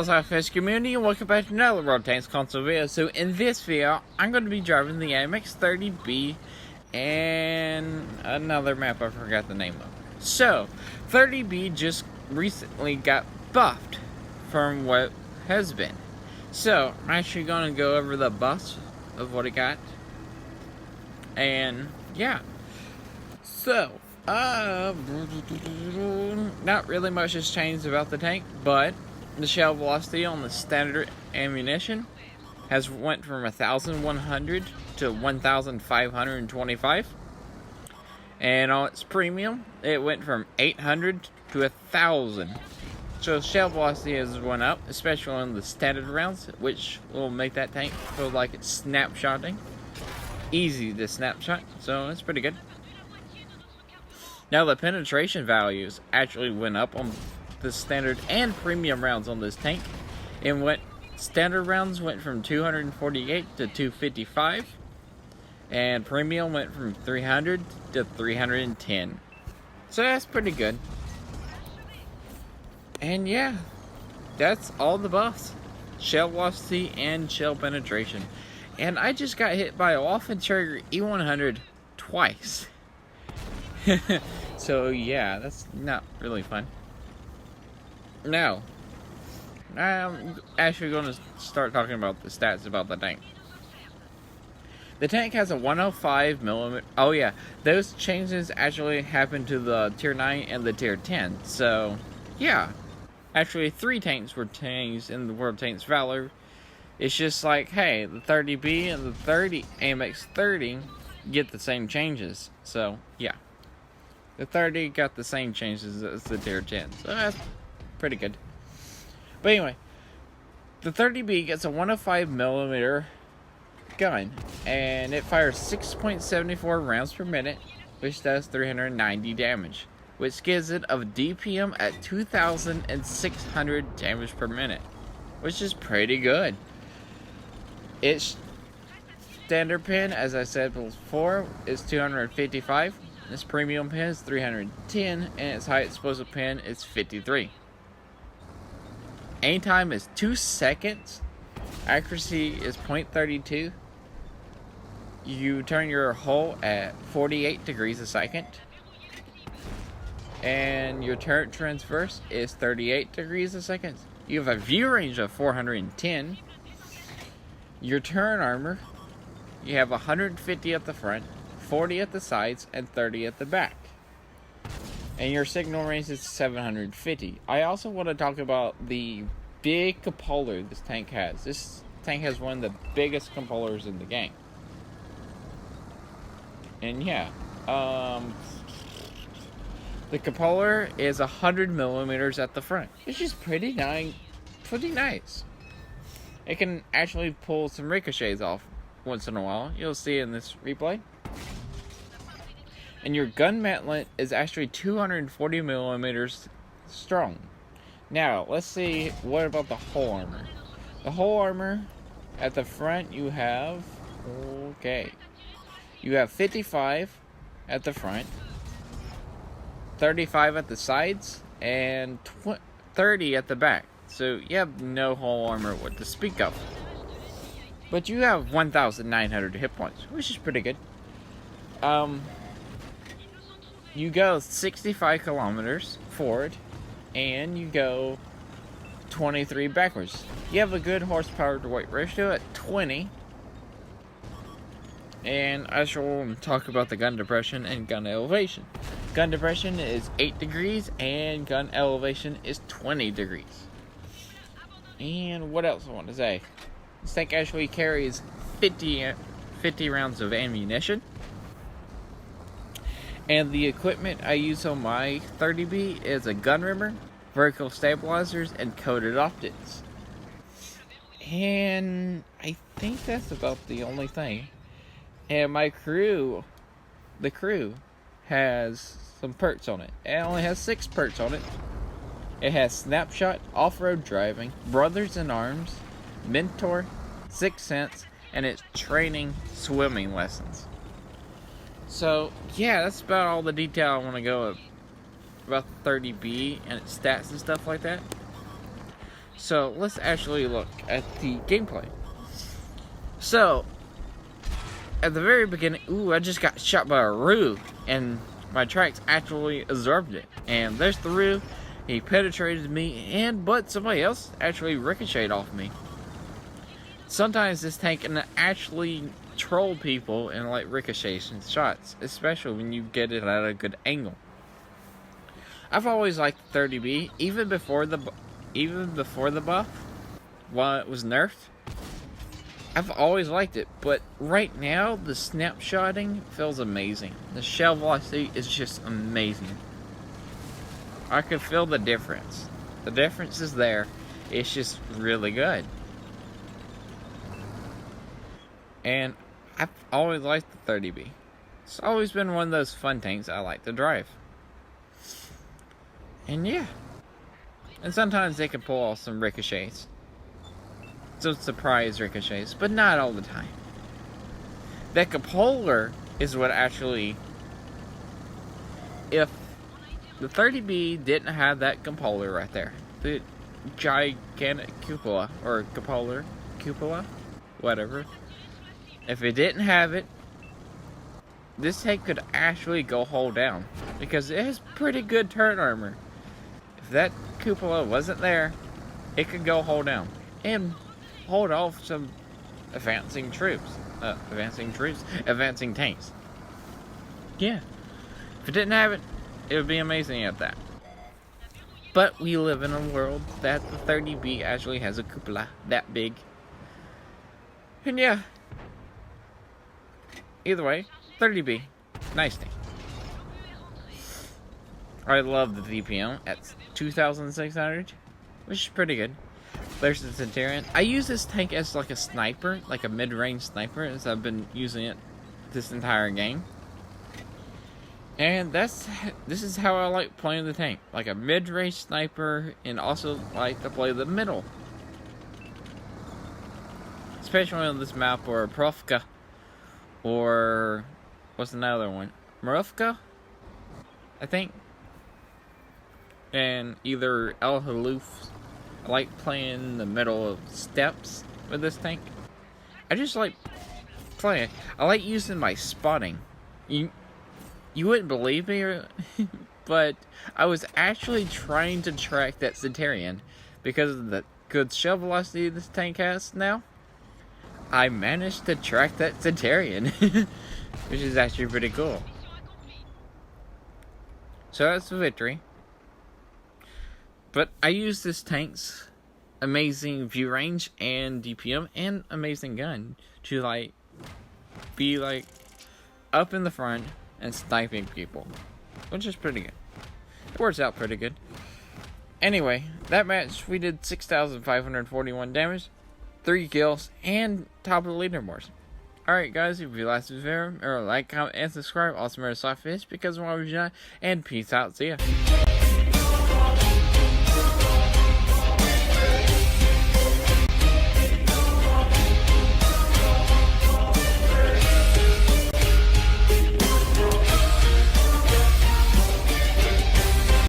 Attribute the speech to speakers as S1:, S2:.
S1: Hello SLAPAFISH community, and welcome back to another World Tanks console video. So in this video, I'm going to be driving the AMX 30b and another map I forgot the name of. So, 30b just recently got buffed from what has been. So, I'm actually going to go over the buffs of what it got. And, yeah. So, not really much has changed about the tank, but the shell velocity on the standard ammunition has went from 1,100 to 1,525, and on its premium it went from 800 to 1,000. So shell velocity has went up, especially on the standard rounds, which will make that tank feel like it's snapshotting, easy to snapshot. So it's pretty good. Now the penetration values actually went up on the standard and premium rounds on this tank. Standard rounds went from 248 to 255, and premium went from 300 to 310. So that's pretty good. And yeah, that's all the buffs: shell velocity and shell penetration. And I just got hit by a Waffen Trigger E100 twice. So yeah, that's not really fun. Now, I'm actually going to start talking about the stats about the tank. The tank has a 105mm. Oh yeah, those changes actually happened to the tier 9 and the tier 10. So, yeah. Actually, 3 tanks were changed in the World Tanks Valor. It's just like, hey, the 30B and the AMX 30 get the same changes. So, yeah. The 30 got the same changes as the tier 10. So, that's pretty good. But anyway, the 30B gets a 105mm gun, and it fires 6.74 rounds per minute, which does 390 damage, which gives it a DPM at 2,600 damage per minute, which is pretty good. Its standard pin, as I said before, is 255. Its premium pin is 310, and its high explosive pin is 53. Aim time is 2 seconds. Accuracy is 0.32. You turn your hull at 48 degrees a second. And your turret transverse is 38 degrees a second. You have a view range of 410. Your turn armor, you have 150 at the front, 40 at the sides, and 30 at the back. And your signal range is 750. I also want to talk about the big cupola this tank has. This tank has one of the biggest cupolas in the game. And yeah, the cupola is 100mm at the front, which is pretty nice. It can actually pull some ricochets off once in a while. You'll see in this replay. And your gun mantlet is actually 240mm strong. Now, let's see, what about the whole armor? The whole armor, at the front you have, you have 55 at the front, 35 at the sides, and 30 at the back. So you have no whole armor to speak of. But you have 1,900 hit points, which is pretty good. You go 65 kilometers forward, and you go 23 backwards. You have a good horsepower to weight ratio at 20. And I shall talk about the gun depression and gun elevation. Gun depression is 8 degrees, and gun elevation is 20 degrees. And what else I want to say? This tank actually carries 50 rounds of ammunition. And the equipment I use on my 30B is a gun rimmer, vertical stabilizers, and coated optics. And I think that's about the only thing. And my crew, the crew, has some perks on it. It only has 6 perks on it. It has Snapshot, Off-Road Driving, Brothers in Arms, Mentor, Sixth Sense, and it's training swimming lessons. So, yeah, that's about all the detail I want to go about the 30B and its stats and stuff like that. So let's actually look at the gameplay. So at the very beginning, ooh, I just got shot by a Roo, and my tracks actually absorbed it. And there's the Roo. He penetrated me, but somebody else actually ricocheted off me. Sometimes this tank can actually troll people and like ricocheting shots, especially when you get it at a good angle. I've always liked the 30b, even before the buff, while it was nerfed. I've always liked it, but right now the snapshotting feels amazing. The shell velocity is just amazing. I can feel the difference. The difference is there. It's just really good. And I've always liked the 30b. It's always been one of those fun tanks I like to drive. And yeah. And sometimes they can pull off some ricochets. Some surprise ricochets, but not all the time. That cupola is what actually... If the 30b didn't have that cupola right there, the gigantic cupola, or cupola, whatever. If it didn't have it, this tank could actually go hold down, because it has pretty good turret armor. If that cupola wasn't there, it could go hold down and hold off some advancing tanks. Yeah, if it didn't have it, it would be amazing at that. But we live in a world that the 30b actually has a cupola that big. And yeah, either way, 30b, nice thing. I love the DPM at 2,600, which is pretty good. There's the Centurion. I use this tank as like a sniper, like a mid-range sniper, as I've been using it this entire game. And this is how I like playing the tank, like a mid-range sniper, and also like to play the middle. Especially on this map, or Profka, or what's another one? Marufka, I think. And either El Haluf. I like playing the middle of steps with this tank. I just like playing. I like using my spotting. You wouldn't believe me, but I was actually trying to track that Centurion because of the good shell velocity this tank has now. I managed to track that Centurion, which is actually pretty cool. So that's the victory. But I use this tank's amazing view range and DPM and amazing gun to like be like up in the front and sniping people, which is pretty good. It works out pretty good. Anyway, that match we did 6,541 damage, 3 kills, and top of the leaderboards. Alright guys, if you liked this video, remember to like, comment, and subscribe. Also remember to SLAPAFISH because of why we're not, and peace out. See ya.